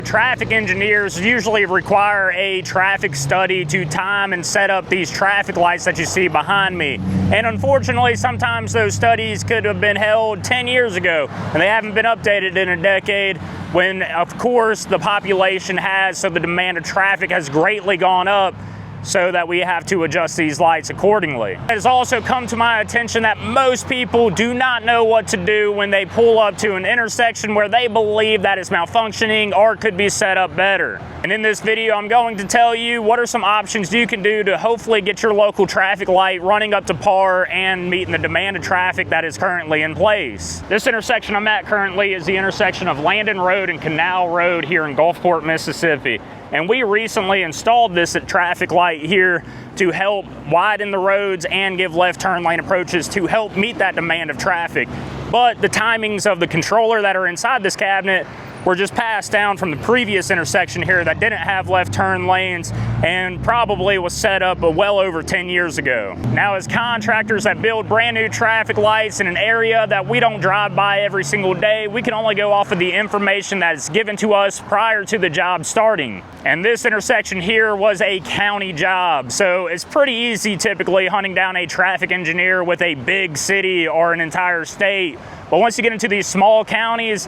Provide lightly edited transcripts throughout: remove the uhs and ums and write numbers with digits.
Traffic engineers usually require a traffic study to time and set up these traffic lights that you see behind me. And unfortunately, sometimes those studies could have been held 10 years ago, and they haven't been updated in a decade, when, of course, the population has, so the demand of traffic has greatly gone up, so that we have to adjust these lights accordingly. It has also come to my attention that most people do not know what to do when they pull up to an intersection where they believe that it's malfunctioning or could be set up better. And in this video, I'm going to tell you what are some options you can do to hopefully get your local traffic light running up to par and meeting the demand of traffic that is currently in place. This intersection I'm at currently is the intersection of Landon Road and Canal Road here in Gulfport, Mississippi. And we recently installed this traffic light here to help widen the roads and give left turn lane approaches to help meet that demand of traffic. But the timings of the controller that are inside this cabinet were just passed down from the previous intersection here that didn't have left turn lanes and probably was set up well over 10 years ago. Now, as contractors that build brand new traffic lights in an area that we don't drive by every single day, we can only go off of the information that is given to us prior to the job starting. And this intersection here was a county job, so it's pretty easy typically hunting down a traffic engineer with a big city or an entire state. But once you get into these small counties,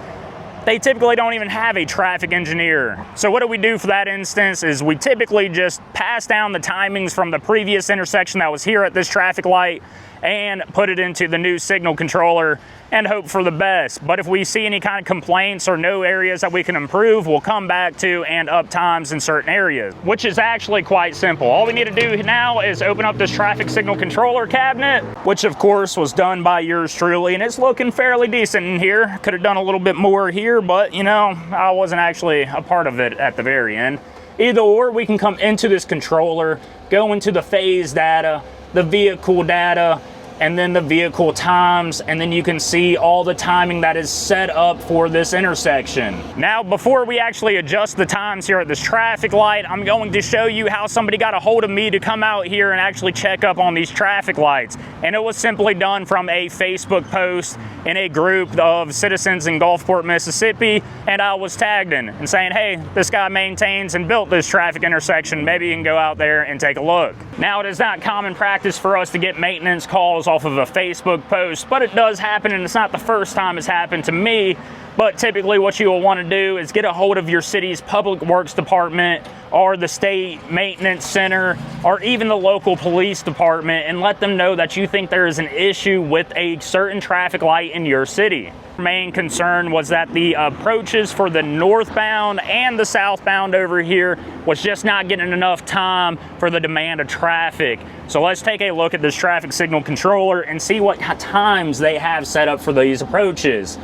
they typically don't even have a traffic engineer. So what do we do for that instance is we typically just pass down the timings from the previous intersection that was here at this traffic light and put it into the new signal controller and hope for the best. But if we see any kind of complaints or no areas that we can improve, we'll come back to and up times in certain areas, which is actually quite simple. All we need to do now is open up this traffic signal controller cabinet, which of course was done by yours truly, and it's looking fairly decent in here. Could have done a little bit more here, but you know, I wasn't actually a part of it at the very end. Either or, we can come into this controller, go into the phase data, the vehicle data, and then the vehicle times, and then you can see all the timing that is set up for this intersection. Now, before we actually adjust the times here at this traffic light, I'm going to show you how somebody got a hold of me to come out here and actually check up on these traffic lights. And it was simply done from a Facebook post in a group of citizens in Gulfport, Mississippi, and I was tagged in and saying, hey, this guy maintains and built this traffic intersection, maybe you can go out there and take a look. Now, it is not common practice for us to get maintenance calls off of a Facebook post, but it does happen, and it's not the first time it's happened to me. But typically what you will want to do is get a hold of your city's public works department or the state maintenance center or even the local police department and let them know that you think there is an issue with a certain traffic light in your city. Our main concern was that the approaches for the northbound and the southbound over here was just not getting enough time for the demand of traffic. So let's take a look at this traffic signal controller and see what times they have set up for these approaches.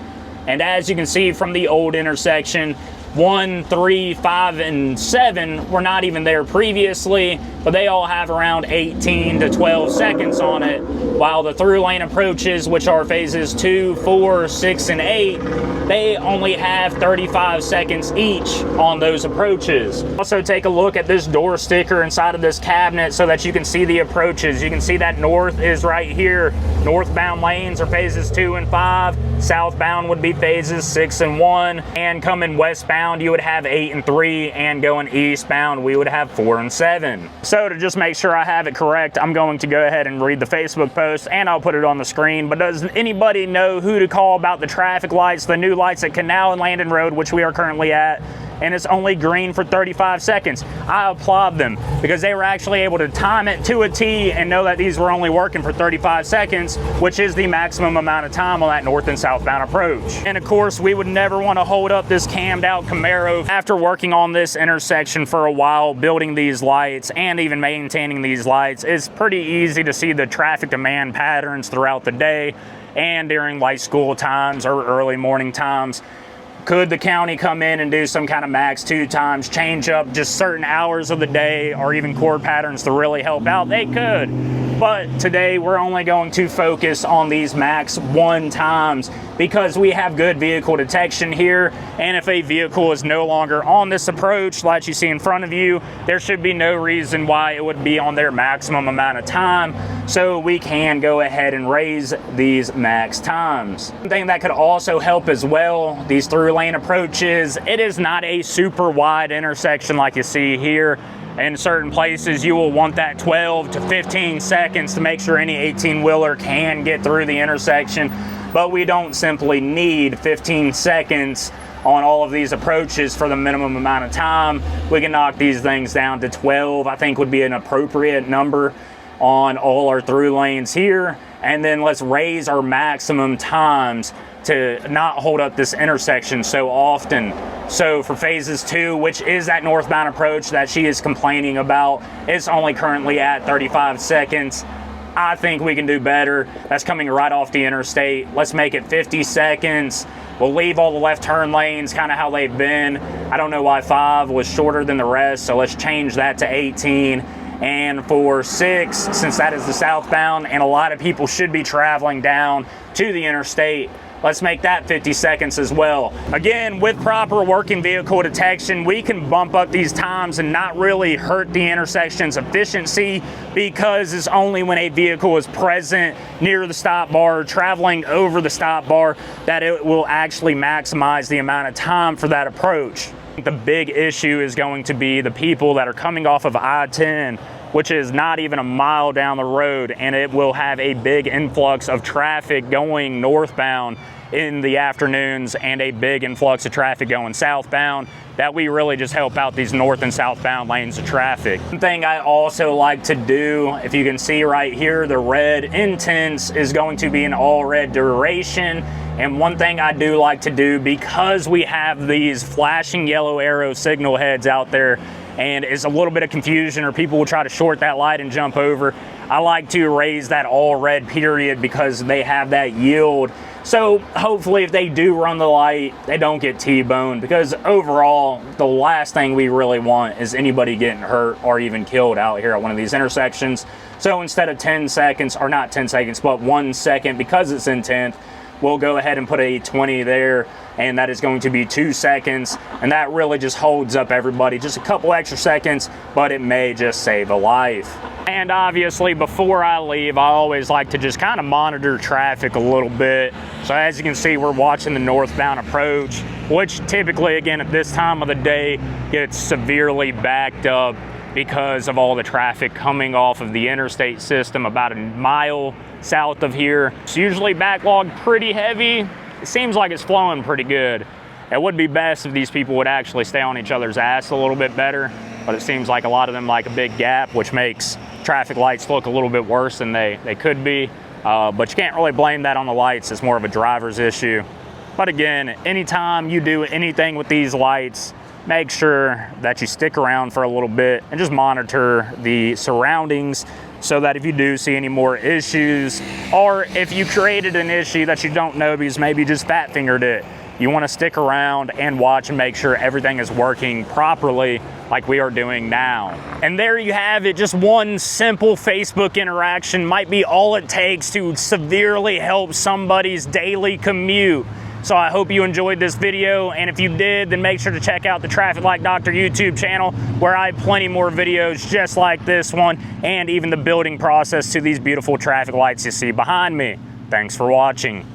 And as you can see from the old intersection, 1, 3, 5, and 7 were not even there previously, but they all have around 18 to 12 seconds on it, while the through lane approaches, which are phases 2, 4, 6, and 8, they only have 35 seconds each on those approaches. Also take a look at this door sticker inside of this cabinet so that you can see the approaches. You can see that north is right here. Northbound lanes are phases 2 and 5. Southbound would be phases 6 and 1. And coming westbound, you would have 8 and 3. And going eastbound, we would have 4 and 7. So to just make sure I have it correct, I'm going to go ahead and read the Facebook post and I'll put it on the screen. But does anybody know who to call about the traffic lights, the new lights at Canal and Landon Road, which we are currently at? And it's only green for 35 seconds. I applaud them because they were actually able to time it to a T and know that these were only working for 35 seconds, which is the maximum amount of time on that north and southbound approach. And of course, we would never want to hold up this cammed out Camaro. After working on this intersection for a while, building these lights and even maintaining these lights, it's pretty easy to see the traffic demand patterns throughout the day and during like school times or early morning times. Could the county come in and do some kind of max 2 times, change up just certain hours of the day or even core patterns to really help out? They could. But today we're only going to focus on these max 1 times because we have good vehicle detection here, and if a vehicle is no longer on this approach that you see in front of you, there should be no reason why it would be on their maximum amount of time, so we can go ahead and raise these max times. One thing that could also help as well, these through lane approaches, it is not a super wide intersection like you see here. In certain places, you will want that 12 to 15 seconds to make sure any 18-wheeler can get through the intersection, but we don't simply need 15 seconds on all of these approaches for the minimum amount of time. We can knock these things down to 12, I think would be an appropriate number on all our through lanes here, and then let's raise our maximum times to not hold up this intersection so often. So for phases 2, which is that northbound approach that she is complaining about, it's only currently at 35 seconds. I think we can do better. That's coming right off the interstate. Let's make it 50 seconds. We'll leave all the left turn lanes kind of how they've been. I don't know why 5 was shorter than the rest, so let's change that to 18. And for 6, since that is the southbound and a lot of people should be traveling down to the interstate, let's make that 50 seconds as well. Again, with proper working vehicle detection, we can bump up these times and not really hurt the intersection's efficiency, because it's only when a vehicle is present near the stop bar, traveling over the stop bar, that it will actually maximize the amount of time for that approach. The big issue is going to be the people that are coming off of I-10, which is not even a mile down the road, and it will have a big influx of traffic going northbound in the afternoons and a big influx of traffic going southbound, that we really just help out these north and southbound lanes of traffic. One thing I also like to do, if you can see right here, the red intense is going to be an all red duration. And one thing I do like to do, because we have these flashing yellow arrow signal heads out there, and it's a little bit of confusion, or people will try to short that light and jump over, I like to raise that all red period because they have that yield. So hopefully if they do run the light, they don't get T-boned, because overall, the last thing we really want is anybody getting hurt or even killed out here at one of these intersections. So instead of 10 seconds, or not 10 seconds, but 1 second, because it's in 10th, we'll go ahead and put a 20 there, and that is going to be 2 seconds, and that really just holds up everybody. Just a couple extra seconds, but it may just save a life. And obviously, before I leave, I always like to just kind of monitor traffic a little bit. So as you can see, we're watching the northbound approach, which typically, again, at this time of the day, gets severely backed up because of all the traffic coming off of the interstate system about a mile south of here. It's usually backlogged pretty heavy. It seems like it's flowing pretty good. It would be best if these people would actually stay on each other's ass a little bit better, but it seems like a lot of them like a big gap, which makes traffic lights look a little bit worse than they could be. But you can't really blame that on the lights. It's more of a driver's issue. But again, anytime you do anything with these lights, make sure that you stick around for a little bit and just monitor the surroundings, so that if you do see any more issues, or if you created an issue that you don't know because maybe you just fat fingered it, you want to stick around and watch and make sure everything is working properly like we are doing now. And there you have it. Just one simple Facebook interaction might be all it takes to severely help somebody's daily commute. So I hope you enjoyed this video, and if you did, then make sure to check out the Traffic Light Doctor YouTube channel, where I have plenty more videos just like this one, and even the building process to these beautiful traffic lights you see behind me. Thanks for watching.